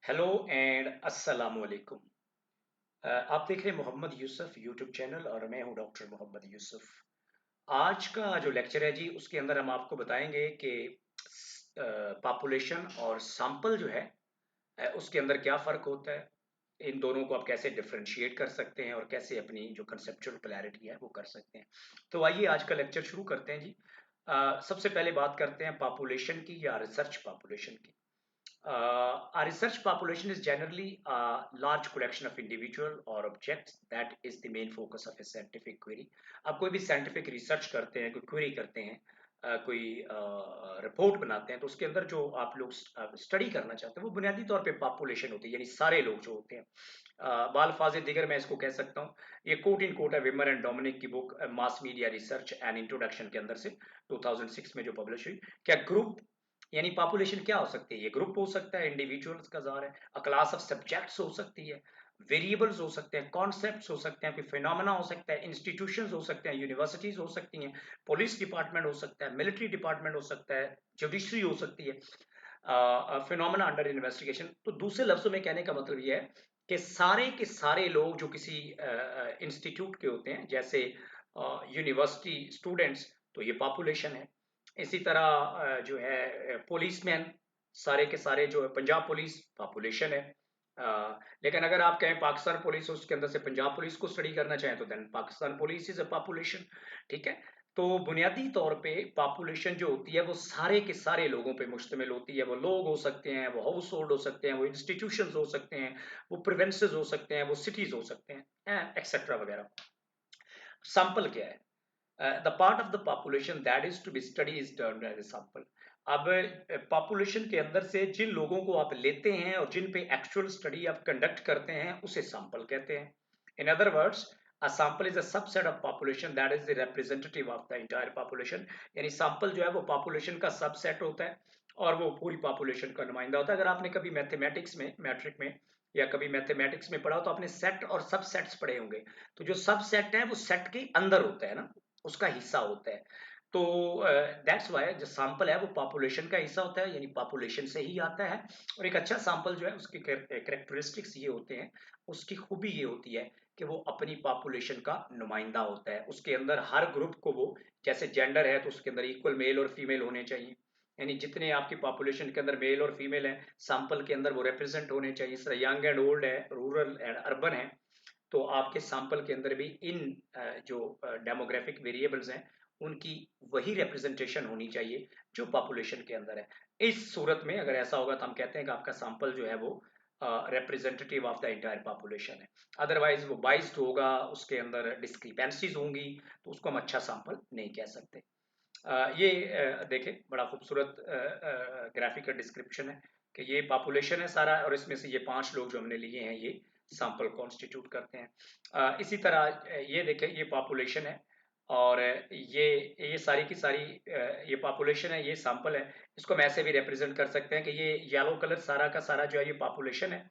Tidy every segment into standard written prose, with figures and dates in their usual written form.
Hello and अस्सलाम वालेकुम। आप देख रहे हैं मोहम्मद यूसुफ यूट्यूब चैनल और मैं हूं डॉक्टर मोहम्मद यूसुफ। आज का जो लेक्चर है जी उसके अंदर हम आपको बताएंगे कि पॉपुलेशन और सैंपल जो है उसके अंदर क्या फ़र्क होता है। इन दोनों को आप कैसे डिफरेंशिएट कर सकते हैं और कैसे अपनी जो कंसेप्चुअल क्लैरिटी है वो कर सकते हैं। तो आइए आज का लेक्चर शुरू करते हैं जी। सबसे पहले बात करते हैं पॉपुलेशन की या रिसर्च पॉपुलेशन की। A research population is generally a large collection of individual or objects that is the main focus of a scientific query. आप कोई भी scientific research करते हैं, कोई query करते हैं, कोई रिपोर्ट बनाते हैं, तो उसके अंदर जो आप लोग स्टडी करना चाहते हैं वो बुनियादी तौर पे पॉपुलेशन होती है, यानी सारे लोग जो होते हैं। बालफाज दिगर मैं इसको कह सकता हूँ, ये कोट इन कोट है विमर एंड डोमिनिक की book mass media research and introduction के अंदर से 2006 में जो पब्लिश हुई। क्या ग्रुप यानी पॉपुलेशन क्या हो सकती है? ये ग्रुप हो सकता है, इंडिविजुअल्स का जार है, अ क्लास ऑफ सब्जेक्ट्स हो सकती है, वेरिएबल्स हो सकते हैं, कॉन्सेप्ट्स हो सकते हैं, कोई फिनोमेना हो सकता है, इंस्टीट्यूशंस हो सकते हैं, यूनिवर्सिटीज हो सकती हैं, पुलिस डिपार्टमेंट हो सकता है, मिलिट्री डिपार्टमेंट हो सकता है, जुडिशरी हो सकती है, फिनोमेना अंडर इन्वेस्टिगेशन। तो दूसरे लफ्जों में कहने का मतलब ये है कि सारे के सारे लोग जो किसी इंस्टीट्यूट के होते हैं, जैसे यूनिवर्सिटी स्टूडेंट्स, तो ये पॉपुलेशन है। इसी तरह जो है पुलिसमैन, सारे के सारे जो है पंजाब पुलिस पॉपुलेशन है। लेकिन अगर आप कहें पाकिस्तान पुलिस, उसके अंदर से पंजाब पुलिस को स्टडी करना चाहें तो then Pakistan police is a population. ठीक है। तो बुनियादी तौर पे पॉपुलेशन जो होती है वो सारे के सारे लोगों पे मुश्तमिल होती है। वो लोग हो सकते हैं, वो हाउस होल्ड हो सकते हैं, वो इंस्टीट्यूशंस हो सकते हैं, वो प्रोविंसेस हो सकते हैं, वो सिटीज हो सकते हैं, एक्सेट्रा वगैरह। सैंपल क्या है? The part of the population that is to be study is termed as a sample. अब पॉपुलेशन के अंदर से जिन लोगों को आप लेते हैं और जिन पे एक्चुअल स्टडी आप कंडक्ट करते हैं उसे सैंपल कहते हैं। In other words, a sample is a subset of population that is the representative of the entire population। यानी सैंपल जो है वो पॉपुलेशन का सबसेट होता है और वो पूरी पॉपुलेशन का नुमाइंदा होता है। अगर आपने कभी मैथमेटिक्स में, मैट्रिक में या कभी मैथमेटिक्स में पढ़ा हो तो आपने सेट और सबसेट्स पढ़े होंगे। तो जो सबसेट है वो सेट के अंदर होता है ना, उसका हिस्सा होता है। तो दैट्स वाई जो सैंपल है वो पॉपुलेशन का हिस्सा होता है, यानी पॉपुलेशन से ही आता है। और एक अच्छा सैंपल जो है उसके कैरेक्टरिस्टिक्स ये होते हैं, उसकी खूबी ये होती है कि वो अपनी पॉपुलेशन का नुमाइंदा होता है। उसके अंदर हर ग्रुप को वो, जैसे जेंडर है तो उसके अंदर इक्वल मेल और फीमेल होने चाहिए, यानी जितने आपकी पॉपुलेशन के अंदर मेल और फीमेल है सैंपल के अंदर वो रिप्रेजेंट होने चाहिए। इस तरह यंग एंड ओल्ड है, रूरल एंड अर्बन है, तो आपके सैंपल के अंदर भी इन जो डेमोग्राफिक वेरिएबल्स हैं उनकी वही रिप्रेजेंटेशन होनी चाहिए जो पॉपुलेशन के अंदर है। इस सूरत में अगर ऐसा होगा तो हम कहते हैं कि आपका सैंपल जो है वो representative of the entire population है। अदरवाइज वो बाइस्ड होगा, उसके अंदर डिस्क्रिपेंसीज होंगी, तो उसको हम अच्छा सैंपल नहीं कह सकते। ये देखें, बड़ा खूबसूरत ग्राफिकल डिस्क्रिप्शन है कि ये पॉपुलेशन है सारा और इसमें से ये 5 लोग जो हमने लिए हैं ये सैंपल कॉन्स्टिट्यूट करते हैं। इसी तरह ये देखें, ये पॉपुलेशन है और ये सारी की सारी ये पॉपुलेशन है, ये सैंपल है। इसको हम ऐसे भी रिप्रेजेंट कर सकते हैं कि ये येलो कलर सारा का सारा जो है ये पॉपुलेशन है,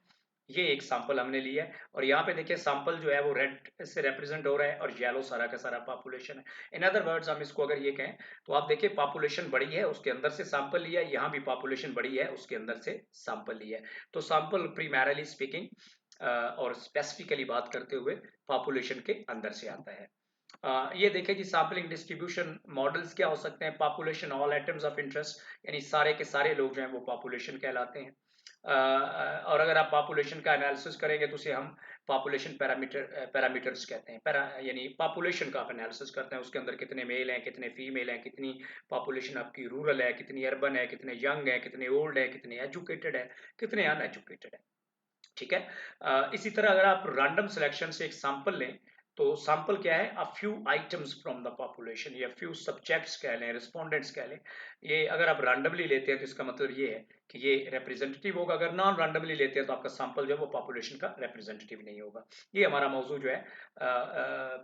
ये एक सैंपल हमने लिया है। और यहाँ पे देखिए सैंपल जो है वो रेड से रिप्रेजेंट हो रहा है और येलो सारा का सारा पॉपुलेशन है। इन अदर वर्ड्स हम इसको अगर ये कहें तो आप देखिए पॉपुलेशन बड़ी है उसके अंदर से सैंपल लिया है, यहाँ भी पॉपुलेशन बड़ी है उसके अंदर से सैंपल लिया है। तो सैंपल प्रीमैरली स्पीकिंग और स्पेसिफिकली बात करते हुए पॉपुलेशन के अंदर से आता है। ये देखें जी सैम्पलिंग डिस्ट्रीब्यूशन मॉडल्स क्या हो सकते हैं। Population all items of interest, यानी सारे के सारे लोग जो हैं वो पॉपुलेशन कहलाते हैं। और अगर आप पॉपुलेशन का एनालिसिस करेंगे तो उसे हम पॉपुलेशन पैरामीटर्स कहते हैं। यानी पॉपुलेशन का आप एनालिसिस करते हैं, उसके अंदर कितने मेल हैं, कितने फीमेल हैं, कितनी पॉपुलेशन आपकी रूरल है, कितनी अर्बन है, कितने यंग है, कितने ओल्ड है, कितने एजुकेटेड है, कितने अनएजुकेटेड है। ठीक है। इसी तरह अगर आप रैंडम सिलेक्शन से एक सैंपल लें तो सैंपल क्या है? A few items from the population या फ्यू सब्जेक्ट्स कह लें, रिस्पोंडेंट्स कह लें। ये अगर आप रैंडमली लेते हैं तो इसका मतलब ये है कि ये रिप्रेजेंटेटिव होगा। अगर नॉन रैंडमली लेते हैं तो आपका सैंपल जो है वो पॉपुलेशन का रिप्रेजेंटेटिव नहीं होगा। ये हमारा मौजू जो है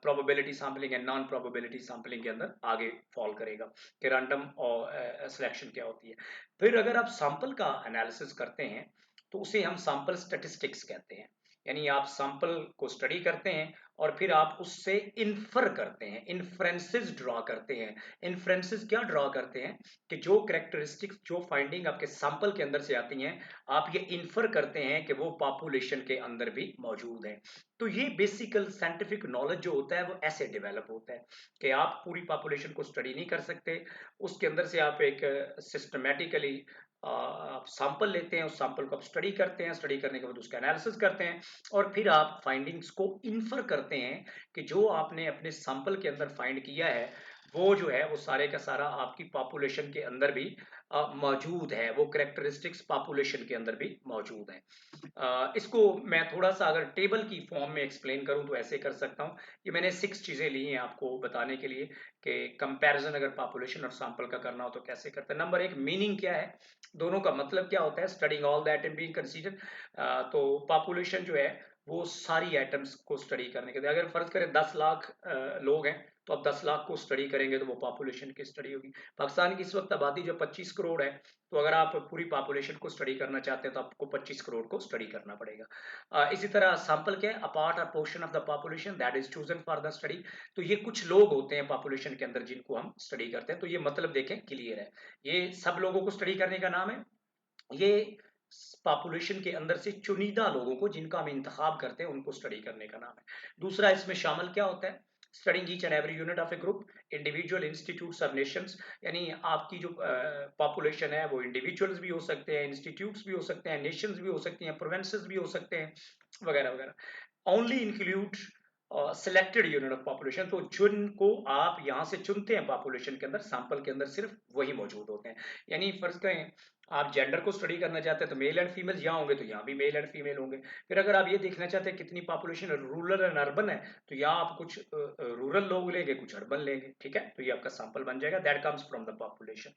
probability sampling and non probability sampling के अंदर आगे फॉल करेगा कि रैंडम और सिलेक्शन क्या होती है। फिर अगर आप सैंपल का एनालिसिस करते हैं तो उसे हम सैंपल स्टैटिस्टिक्स कहते हैं। यानी आप सैंपल को स्टडी करते हैं और फिर आप उससे इन्फर करते हैं, इन्फ्रेंसेस ड्रॉ करते हैं। इन्फ्रेंसेस क्या ड्रॉ करते हैं कि जो कैरेक्टरिस्टिक्स, जो फाइंडिंग आपके सैंपल के अंदर से आती हैं, आप ये इन्फर करते हैं कि वो पॉपुलेशन के अंदर भी मौजूद है। तो ये बेसिकल साइंटिफिक नॉलेज जो होता है वो ऐसे डेवलप होता है कि आप पूरी पॉपुलेशन को स्टडी नहीं कर सकते, उसके अंदर से आप एक सिस्टमेटिकली आप सैंपल लेते हैं, उस सैंपल को आप स्टडी करते हैं, स्टडी करने के बाद उसका एनालिसिस करते हैं और फिर आप फाइंडिंग्स को इन्फर करते हैं कि जो आपने अपने सैंपल के अंदर फाइंड किया है वो जो है वो सारे का सारा आपकी पॉपुलेशन के अंदर भी मौजूद है, वो करेक्टरिस्टिक्स पॉपुलेशन के अंदर भी मौजूद है। इसको मैं थोड़ा सा अगर टेबल की फॉर्म में एक्सप्लेन करूं तो ऐसे कर सकता हूं। ये मैंने 6 चीजें ली हैं आपको बताने के लिए कि कंपैरिजन अगर पॉपुलेशन और सैंपल का करना हो तो कैसे करते हैं। नंबर 1, मीनिंग क्या है, दोनों का मतलब क्या होता है, studying all the atom being considered. तो पॉपुलेशन जो है वो सारी एटम्स को स्टडी करने के लिए, अगर फर्ज करें 10 लाख लोग हैं तो आप 10 लाख को स्टडी करेंगे तो वो पॉपुलेशन की स्टडी होगी। पाकिस्तान की इस वक्त आबादी जो 25 करोड़ है, तो अगर आप पूरी पॉपुलेशन को स्टडी करना चाहते हैं तो आपको 25 करोड़ को स्टडी करना पड़ेगा। इसी तरह सैंपल क्या है, अ पार्ट और portion of the population that is chosen for the study. तो ये कुछ लोग होते हैं पॉपुलेशन के अंदर जिनको हम स्टडी करते हैं। तो ये मतलब देखें क्लियर है, ये सब लोगों को स्टडी करने का नाम है। ये पॉपुलेशन के अंदर से चुनिंदा लोगों को जिनका हम इंतखाब करते हैं उनको स्टडी करने का नाम है। दूसरा इसमें शामिल क्या होता है, studying each and every unit of A group, individual, institutes और नेशंस। यानी आपकी जो पॉपुलेशन है वो इंडिविजुअल्स भी हो सकते हैं, इंस्टीट्यूट्स भी हो सकते हैं, नेशंस भी हो सकती हैं, प्रोविंसेस भी हो सकते हैं, वगैरह वगैरह। Only include selected unit of population, तो जिनको आप यहाँ से चुनते हैं पॉपुलेशन के अंदर, सैंपल के अंदर सिर्फ वही मौजूद होते हैं। यानी फर्ज करें आप जेंडर को स्टडी करना चाहते हैं तो मेल एंड फीमेल यहाँ होंगे तो यहाँ भी मेल एंड फीमेल होंगे। फिर अगर आप ये देखना चाहते हैं कितनी पॉपुलेशन रूरल एंड अर्बन है, तो यहाँ आप कुछ रूरल लोग लेंगे, कुछ अर्बन लेंगे, ठीक है, तो ये आपका सैंपल बन जाएगा, that comes from the population.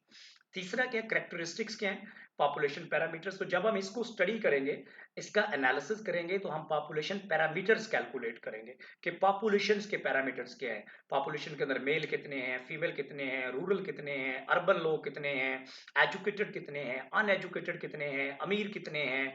तीसरा क्या, करेक्टरिस्टिक्स क्या है, पॉपुलेशन पैरामीटर्स। तो जब हम इसको स्टडी करेंगे, इसका एनालिसिस करेंगे, तो हम पॉपुलेशन पैरामीटर्स कैलकुलेट करेंगे कि पॉपुलेशन के पैरामीटर्स क्या है, पॉपुलेशन के अंदर मेल कितने हैं, फीमेल कितने हैं, रूरल कितने हैं, अर्बन लोग कितने हैं, एजुकेटेड कितने हैं, अनएजुकेटेड कितने हैं, अमीर कितने हैं,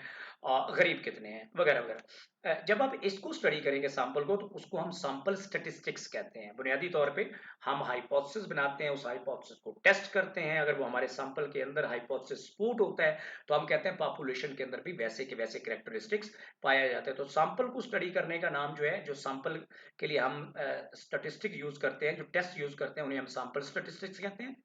गरीब कितने हैं, वगैरह वगैरह। जब आप इसको स्टडी करेंगे सैंपल को, तो उसको हम सैंपल स्टेटिस्टिक्स कहते हैं। बुनियादी तौर पे हम हाइपोथेसिस बनाते हैं, उस हाइपोथेसिस को टेस्ट करते हैं, अगर वो हमारे सैंपल के अंदर हाइपोथेसिस सपोर्ट होता है तो हम कहते हैं पॉपुलेशन के अंदर भी वैसे के वैसे कैरेक्टरिस्टिक्स पाया जाता है। तो सैंपल को स्टडी करने का नाम जो है, जो सैंपल के लिए हम स्टेटिस्टिक यूज करते हैं, जो टेस्ट यूज करते हैं, उन्हें हम सैंपल स्टेटिस्टिक्स कहते हैं।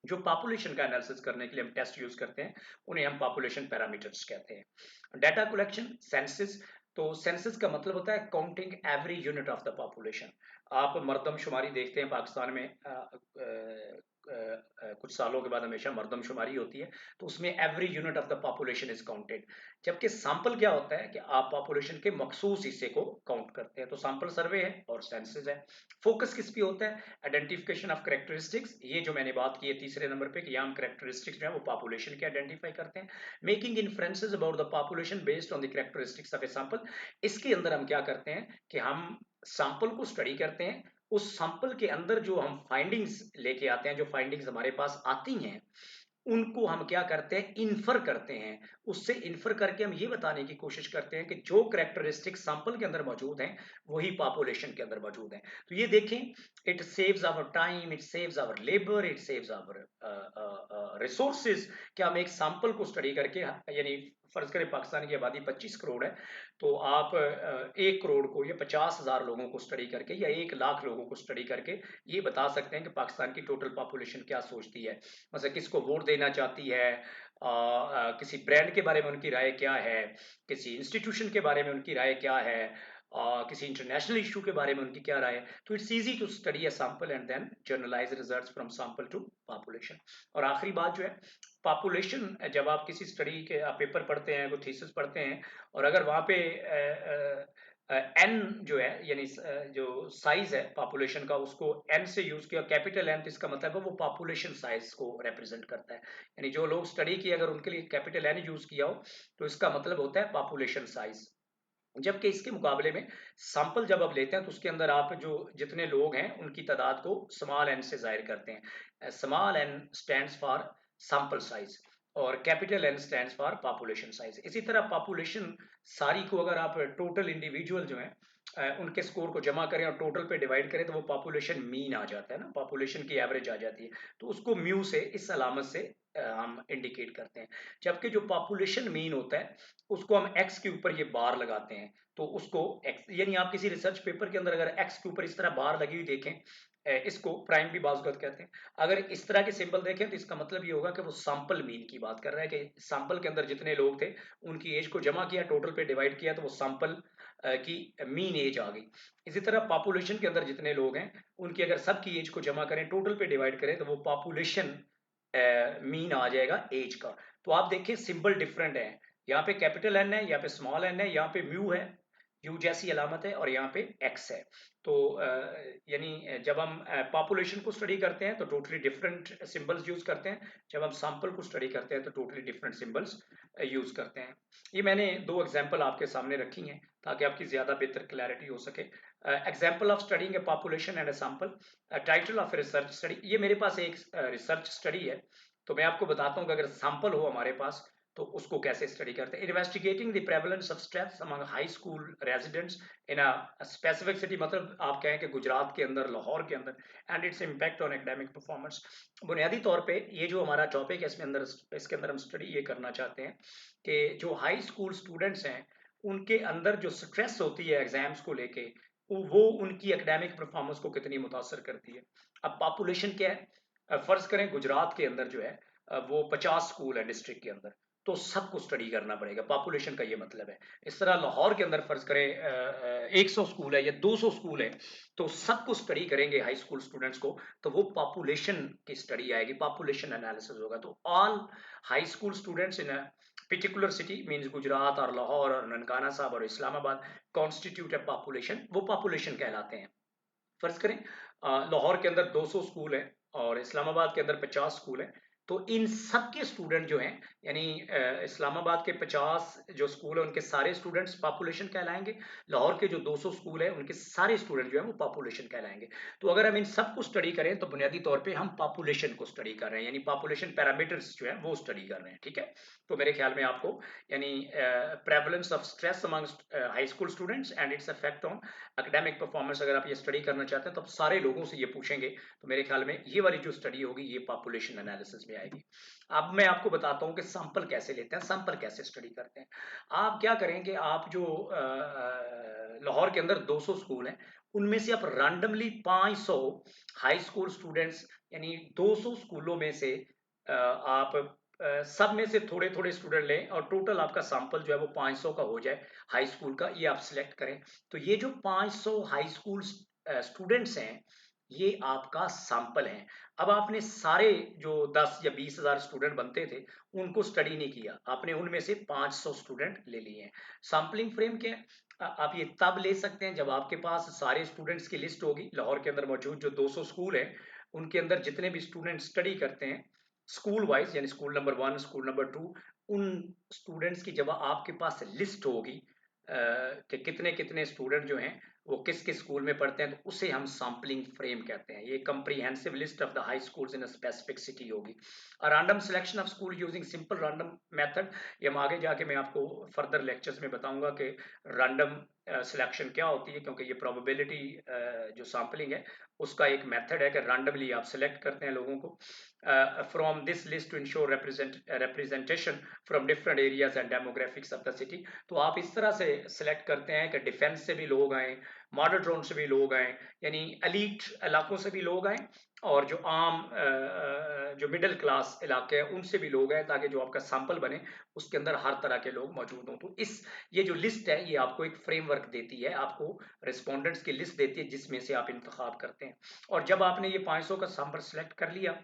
जो पॉपुलेशन का एनालिसिस करने के लिए हम टेस्ट यूज करते हैं उन्हें हम पॉपुलेशन पैरामीटर्स कहते हैं। Data collection, census. तो सेंसस का मतलब होता है counting every unit of the population. आप मर्दमशुमारी देखते हैं पाकिस्तान में, कुछ सालों के बाद हमेशा मर्दमशुमारी होती है, तो उसमें every unit of the population is counted. जबकि सैंपल क्या होता है कि आप पॉपुलेशन के मखसूस हिस्से को काउंट करते हैं। तो सैंपल सर्वे है और सेंसस है। फोकस किस पे होता है, आइडेंटिफिकेशन ऑफ करेक्टरिस्टिक्स। ये जो मैंने बात की है तीसरे नंबर पे कि यहाँ हम करेक्टरिस्टिक्स जो है वो पॉपुलेशन के आइडेंटिफाई करते हैं। Making inferences about the population based on the characteristics of a sample. इसके अंदर हम क्या करते हैं कि हम सैंपल को स्टडी करते हैं, उस सैंपल के अंदर जो हम फाइंडिंग्स लेके आते हैं, जो फाइंडिंग्स हमारे पास आती हैं, उनको हम क्या करते हैं, इन्फर करते हैं। उससे इन्फर करके हम ये बताने की कोशिश करते हैं कि जो करेक्टरिस्टिक सैंपल के अंदर मौजूद हैं वही पॉपुलेशन के अंदर मौजूद हैं। तो ये देखें, it saves our time, it saves our labour, it saves our resources. कि हम एक सैंपल को स्टडी करके, यानी फर्ज करें पाकिस्तान की आबादी 25 करोड़ है, तो आप 1 करोड़ को या 50,000 लोगों को स्टडी करके या 1 लाख लोगों को स्टडी करके ये बता सकते हैं कि पाकिस्तान की टोटल पॉपुलेशन क्या सोचती है। मतलब किसको वोट देना चाहती है, किसी ब्रांड के बारे में उनकी राय क्या है, किसी इंस्टीट्यूशन के बारे में उनकी राय क्या है, किसी इंटरनेशनल इशू के बारे में उनकी क्या राय है। तो it's easy to study a sample and then generalise results from sample to population. और आखिरी बात जो है, पॉपुलेशन, जब आप किसी स्टडी के आप पेपर पढ़ते हैं, कोई थीसिस पढ़ते हैं, और अगर वहाँ पे एन जो है, यानी जो साइज है पॉपुलेशन का, उसको एन से यूज किया, कैपिटल एन, तो इसका मतलब है वो पॉपुलेशन साइज को रिप्रेजेंट करता है। यानी जो लोग स्टडी किए अगर उनके लिए कैपिटल एन यूज किया हो तो इसका मतलब होता है पॉपुलेशन साइज। जबकि इसके मुकाबले में सैंपल जब आप लेते हैं तो उसके अंदर आप जो जितने लोग हैं उनकी तादाद को स्मॉल एन से जाहिर करते हैं। Small N stands for sample size. और capital N stands for population size. इसी तरह पॉपुलेशन सारी को अगर आप टोटल इंडिविजुअल जो है उनके स्कोर को जमा करें और टोटल पे डिवाइड करें तो वो पॉपुलेशन मीन आ जाता है ना, पॉपुलेशन की एवरेज आ जाती है। तो उसको म्यू से, इस अलामत से हम इंडिकेट करते हैं। जबकि जो पॉपुलेशन मीन होता है उसको हम एक्स के ऊपर ये बार लगाते हैं, तो उसको एक्स, यानी आप किसी रिसर्च पेपर के अंदर अगर एक्स के ऊपर इस तरह बार लगी हुई देखें, इसको प्राइम भी बाजुगत कहते हैं। अगर इस तरह के सिंबल देखें तो इसका मतलब ये होगा कि वो सैंपल मीन की बात कर रहा है कि सैंपल के अंदर जितने लोग थे उनकी एज को जमा किया, टोटल पे डिवाइड किया, तो वो सैंपल की मीन एज आ गई। इसी तरह पॉपुलेशन के अंदर जितने लोग हैं उनकी अगर सबकी एज को जमा करें, टोटल पे डिवाइड करें, तो वो पॉपुलेशन मीन आ जाएगा एज का। तो आप देखिए सिंबल डिफरेंट है, यहाँ पे कैपिटल एन है, यहाँ पे स्मॉल एन है, यहाँ पे म्यू है, यू जैसी अलामत है, और यहाँ पे एक्स है। तो यानी जब हम पॉपुलेशन को स्टडी करते हैं तो टोटली डिफरेंट सिंबल्स यूज करते हैं, जब हम सैंपल को स्टडी करते हैं तो टोटली डिफरेंट सिंबल्स यूज करते हैं। ये मैंने दो एग्जांपल आपके सामने रखी हैं ताकि आपकी ज्यादा बेहतर क्लैरिटी हो सके। Example of studying A population and a sample, title of research study. ये मेरे पास एक रिसर्च स्टडी है, तो मैं आपको बताता हूँ कि अगर सैंपल हो हमारे पास तो उसको कैसे स्टडी करते हैं। Investigating the prevalence of stress among high school residents in a specific city, मतलब आप कहें कि गुजरात के अंदर, लाहौर के अंदर, and its impact on academic performance. बुनियादी तौर पे ये जो हमारा टॉपिक है इसके अंदर हम स्टडी ये करना चाहते हैं कि जो हाई स्कूल स्टूडेंट्स हैं उनके अंदर जो स्ट्रेस होती है एग्जाम्स को लेके, वो उनकी एकेडमिक परफॉर्मेंस को कितनी मुतासर करती है। अब पॉपुलेशन क्या है, फर्ज करें गुजरात के अंदर जो है वो 50 स्कूल है डिस्ट्रिक्ट के अंदर, तो सबको स्टडी करना पड़ेगा, पॉपुलेशन का ये मतलब है। इस तरह लाहौर के अंदर फर्ज करें 100 स्कूल है या 200 स्कूल है, तो सबको स्टडी करेंगे हाई स्कूल स्टूडेंट्स को, तो वो पॉपुलेशन की स्टडी आएगी, पॉपुलेशन एनालिसिस होगा। तो all high school students in a particular city means Gujarat और लाहौर और ननकाना साहब और इस्लामाबाद कॉन्स्टिट्यूट ए पॉपुलेशन, वो पॉपुलेशन कहलाते हैं। फर्ज करें लाहौर के अंदर 200 स्कूल है और इस्लामाबाद के अंदर 50 स्कूल है, तो इन सब के स्टूडेंट जो हैं, यानी इस्लामाबाद के 50 जो स्कूल है उनके सारे स्टूडेंट्स पॉपुलेशन कहलाएंगे, लाहौर के जो 200 स्कूल है उनके सारे स्टूडेंट जो है वो पॉपुलेशन कहलाएंगे। तो अगर हम इन सब को स्टडी करें तो बुनियादी तौर पे हम पॉपुलेशन को स्टडी कर रहे हैं, यानी पॉपुलेशन पैरामीटर्स जो है वो स्टडी कर रहे हैं, ठीक है। तो मेरे ख्याल में आपको यानी prevalence of stress among high school students and its effect on academic performance, अगर आप ये स्टडी करना चाहते हैं तो आप सारे लोगों से ये पूछेंगे, तो मेरे ख्याल में ये वाली जो स्टडी होगी ये पॉपुलेशन एनालिसिस में आएगी। अब मैं आपको बताता हूँ कि सैंपल कैसे लेते हैं, सैंपल कैसे स्टडी करते हैं। आप क्या करेंगे, आप जो लाहौर के अंदर 200 स्कूल हैं उनमें से आप रैंडमली 500 हाई स्कूल स्टूडेंट्स, यानी 200 स्कूलों में से आप सब में से थोड़े थोड़े स्टूडेंट लें और टोटल आपका सैंपल जो है वो 500 का हो जाए हाई स्कूल का, ये आप सिलेक्ट करें। तो ये जो 500 हाई स्कूल स्टूडेंट्स हैं ये आपका सैंपल है। अब आपने सारे जो 10 या 20,000 स्टूडेंट बनते थे उनको स्टडी नहीं किया, आपने उनमें से 500 स्टूडेंट ले लिए हैं। सैम्पलिंग फ्रेम क्या है, आप ये तब ले सकते हैं जब आपके पास सारे स्टूडेंट्स की लिस्ट होगी। लाहौर के अंदर मौजूद जो 200 स्कूल है उनके अंदर जितने भी स्टूडेंट स्टडी करते हैं स्कूल वाइज, यानी स्कूल नंबर 1, स्कूल नंबर 2, उन स्टूडेंट्स की जब आपके पास लिस्ट होगी कि कितने कितने स्टूडेंट जो हैं वो किस किस स्कूल में पढ़ते हैं, तो उसे हम सैम्पलिंग फ्रेम कहते हैं। ये comprehensive list of the high schools in a specific city होगी। Random selection of school using simple random method, ये हम आगे जाके मैं आपको फर्दर लेक्चर्स में बताऊंगा कि रैंडम सिलेक्शन क्या होती है, क्योंकि ये प्रोबेबिलिटी जो सैम्पलिंग है उसका एक मेथड है कि रैंडमली आप सिलेक्ट करते हैं लोगों को from this list to ensure representation from different areas and demographics of the city। तो आप इस तरह से सिलेक्ट करते हैं कि डिफेंस से भी लोग आए, मॉडल टाउन से भी लोग आए, यानी एलीट इलाकों से भी लोग आए, और जो आम जो मिडिल क्लास इलाके हैं उनसे भी लोग आए, ताकि जो आपका सैंपल बने उसके अंदर हर तरह के लोग मौजूद हों। तो इस ये जो लिस्ट है ये आपको एक फ्रेमवर्क देती है, आपको रिस्पोंडेंट्स की लिस्ट देती है जिसमें से आप इंतखाब करते हैं। और जब आपने ये 500 का सैंपल सेलेक्ट कर लिया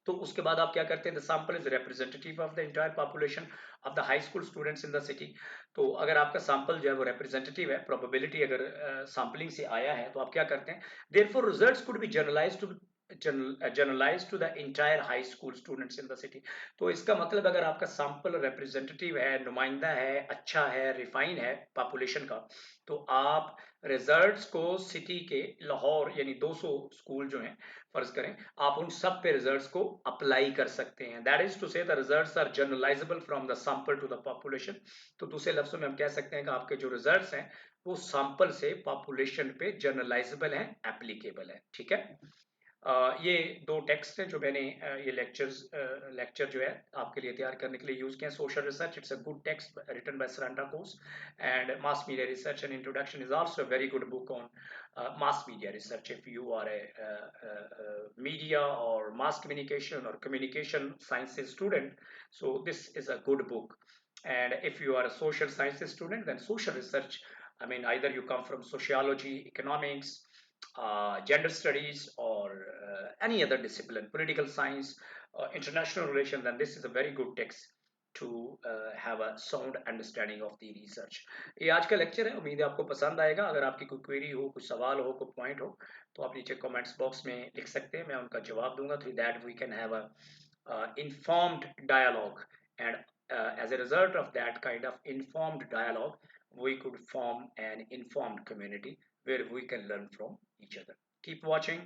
तो उसके बाद आप क्या करते हैं, the sample is representative of the entire population of the high school students in the city. तो अगर आपका सैंपल जो है वो रिप्रेजेंटेटिव है, प्रोबेबिलिटी अगर सैंपलिंग से आया है, तो आप क्या करते हैं, therefore results could be generalised to generalise to the entire high school students in the city. तो इसका मतलब अगर आपका सैंपल रिप्रेजेंटेटिव है, नुमाइंदा है, अच्छा है, रिफाइन है पॉपुलेशन का, तो आप रिजल्ट्स को सिटी के लाहौर यानी 200 स्कूल जो हैं फर्ज करें, आप उन सब पे रिजल्ट्स को अप्लाई कर सकते हैं। That is to say the results are generalisable from the sample to the population. तो दूसरे लफ्जों में हम कह सकते हैं कि आपके जो रिजल्ट्स हैं वो सैंपल से पॉपुलेशन पे जनरलाइजेबल है, एप्लीकेबल है। ठीक है। ये दो टेक्स्ट हैं जो मैंने ये लेक्चर जो है आपके लिए तैयार करने के लिए यूज किया। Social research, it's a good text written by Sarantakos, and mass media research and introduction is also a very good book on mass media research. If you are a media or mass communication or communication sciences student, so this is a good book. And if you are a social sciences student, then social research, I mean, either you come from sociology, economics, gender studies, or any other discipline, political science, international relations, then this is a very good text to have a sound understanding of the research. ये आज का lecture है, उम्मीद है आपको पसंद आएगा। अगर आपकी कोई क्वेरी हो, कुछ सवाल हो, कोई पॉइंट हो, तो आप नीचे कमेंट्स बॉक्स में लिख सकते हैं, मैं उनका जवाब दूंगा। Through that we can have a informed dialogue, and as a result of that kind of informed dialogue, we could form an informed community where we can learn from each other. Keep watching.